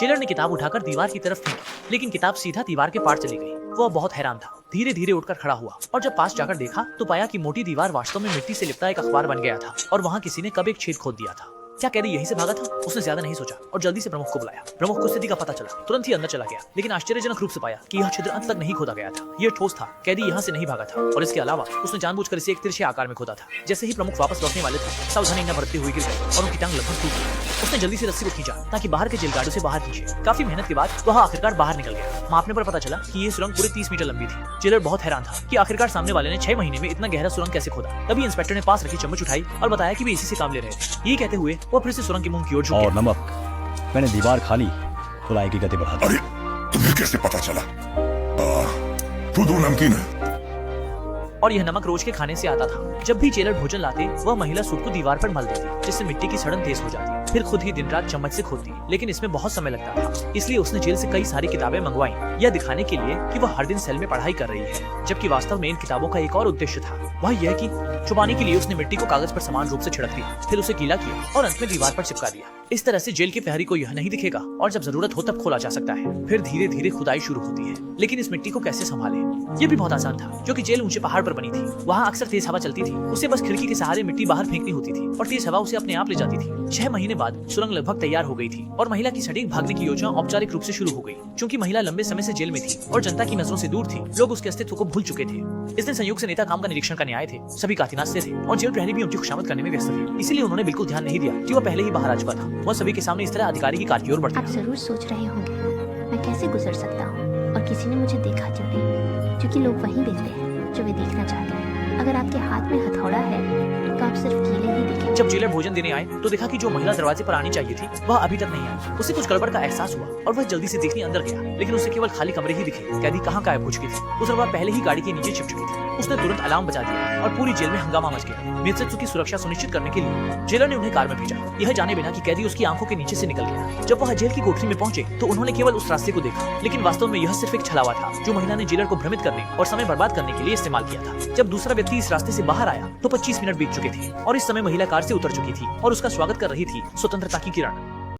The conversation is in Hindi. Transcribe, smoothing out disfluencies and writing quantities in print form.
जेलर ने किताब उठाकर दीवार की तरफ फेंकी, लेकिन किताब सीधा दीवार के पार चली गई। वह बहुत हैरान था। धीरे धीरे उठकर खड़ा हुआ और जब पास जाकर देखा तो पाया कि मोटी दीवार वास्तव में मिट्टी से लिपटा एक अखबार बन गया था और वहाँ किसी ने कब एक छेद खोद दिया था। क्या कैदी यहीं से भागा था? उसने ज्यादा नहीं सोचा और जल्दी से प्रमुख को बुलाया। प्रमुख को स्थिति का पता चला, तुरंत ही अंदर चला गया, लेकिन आश्चर्यजनक रूप से पाया कि यह छिद्र अंत तक नहीं खोदा गया था। यह ठोस था, कैदी यहाँ से नहीं भागा था और इसके अलावा उसने जानबूझकर इसे एक तिरछे आकार में खोदा था। जैसे ही प्रमुख वापस लौटने वाले थे, सावधानी न बरतते हुए गिर गए और उनकी टांग लगभग टूट गई। उसने जल्दी से रस्सी को खींचा ताकि बाहर के जेल गार्डों से बाहर खींचे। काफी मेहनत के बाद वह आखिरकार बाहर निकल गया। मापने पर पता चला कि ये सुरंग पूरे 30 मीटर लंबी थी। जेलर बहुत हैरान था कि आखिरकार सामने वाले ने 6 महीने में इतना गहरा सुरंग कैसे खोदा। तभी इंस्पेक्टर ने पास रखी चम्मच उठाई और बताया कि वे इसी से काम ले रहे थे। ये कहते हुए वो फिर से सुरंग के मुंह की ओर झुक गया। और नमक, मैंने दीवार खाली खुदाई की गति बढ़ा दी। अरे तुम्हें कैसे पता चला? खुद नमकीन है। और यह नमक रोज के खाने से आता था। जब भी जेलर भोजन लाते वह महिला सूप को दीवार पर मल देती, जिससे मिट्टी की सड़न तेज हो जाती। फिर खुद ही दिन रात चम्मच से खोदती, लेकिन इसमें बहुत समय लगता था। इसलिए उसने जेल से कई सारी किताबें मंगवाई, यह दिखाने के लिए कि वह हर दिन सेल में पढ़ाई कर रही है। जबकि वास्तव में इन किताबों का एक और उद्देश्य था, वह यह कि छुपाने के लिए उसने मिट्टी को कागज पर समान रूप से छिड़क दिया, फिर उसे गीला किया और अंत में दीवार पर चिपका दिया। इस तरह से जेल के प्रहरी को यह नहीं दिखेगा और जब जरूरत हो तब खोला जा सकता है। फिर धीरे धीरे खुदाई शुरू होती है, लेकिन इस मिट्टी को कैसे संभाले ये भी बहुत आसान था, क्योंकि जेल ऊंचे पहाड़ पर बनी थी। वहाँ अक्सर तेज हवा चलती थी। उसे बस खिड़की के सहारे मिट्टी बाहर फेंकनी होती थी और तेज हवा उसे अपने आप ले जाती थी। 6 महीने बाद सुरंग लगभग तैयार हो गई थी और महिला की सटीक भागने की योजना औपचारिक रूप से शुरू हो गई। क्योंकि महिला लंबे समय से जेल में थी और जनता की नजरों से दूर थी, लोग उसके अस्तित्व को भूल चुके थे। इस दिन संयोग से नेता काम का निरीक्षण करने आए थे। सभी काफी नाचते थे और जेल प्रहरी भी उनकी खुशामद करने में व्यस्त थे। इसीलिए उन्होंने बिल्कुल ध्यान नहीं दिया कि वह पहले ही बाहर आ चुका था। वह सभी के सामने इस तरह अधिकारी की कार की ओर बढ़ आप जरूर सोच रहे होंगे मैं कैसे गुजर सकता हूँ और किसी ने मुझे देखा क्यों नहीं, क्योंकि लोग वही देखते हैं जो वे देखना चाहते हैं। अगर आपके हाथ में हथौड़ा है तो आप सिर्फ कीले ही दिखेंगे। जब जेलर भोजन देने आए तो देखा कि जो महिला दरवाजे पर आनी चाहिए थी वह अभी तक नहीं आई। उसे कुछ गड़बड़ का एहसास हुआ और वह जल्दी से देखने अंदर गया, लेकिन उसे केवल खाली कमरे ही दिखे। कैदी कहाँ गायब हो चुकी थी। उस वह पहले ही गाड़ी के नीचे छिप चुकी थी। उसने तुरंत अलार्म बजा दिया और पूरी जेल में हंगामा मच गया। मित्सुत्सु की सुरक्षा सुनिश्चित करने के लिए जेलर ने उन्हें कार में भेजा, यह जाने बिना कि कैदी उसकी आंखों के नीचे से निकल गया। जब वह जेल की कोठरी में पहुंचे तो उन्होंने केवल उस रास्ते को देखा, लेकिन वास्तव में यह सिर्फ एक छलावा था जो महिला ने जेलर को भ्रमित करने और समय बर्बाद करने के लिए इस्तेमाल किया था। जब दूसरा व्यक्ति इस रास्ते से बाहर आया तो 25 मिनट बीत चुके थे और इस समय महिला कार से उतर चुकी थी और उसका स्वागत कर रही थी स्वतंत्रता की किरण।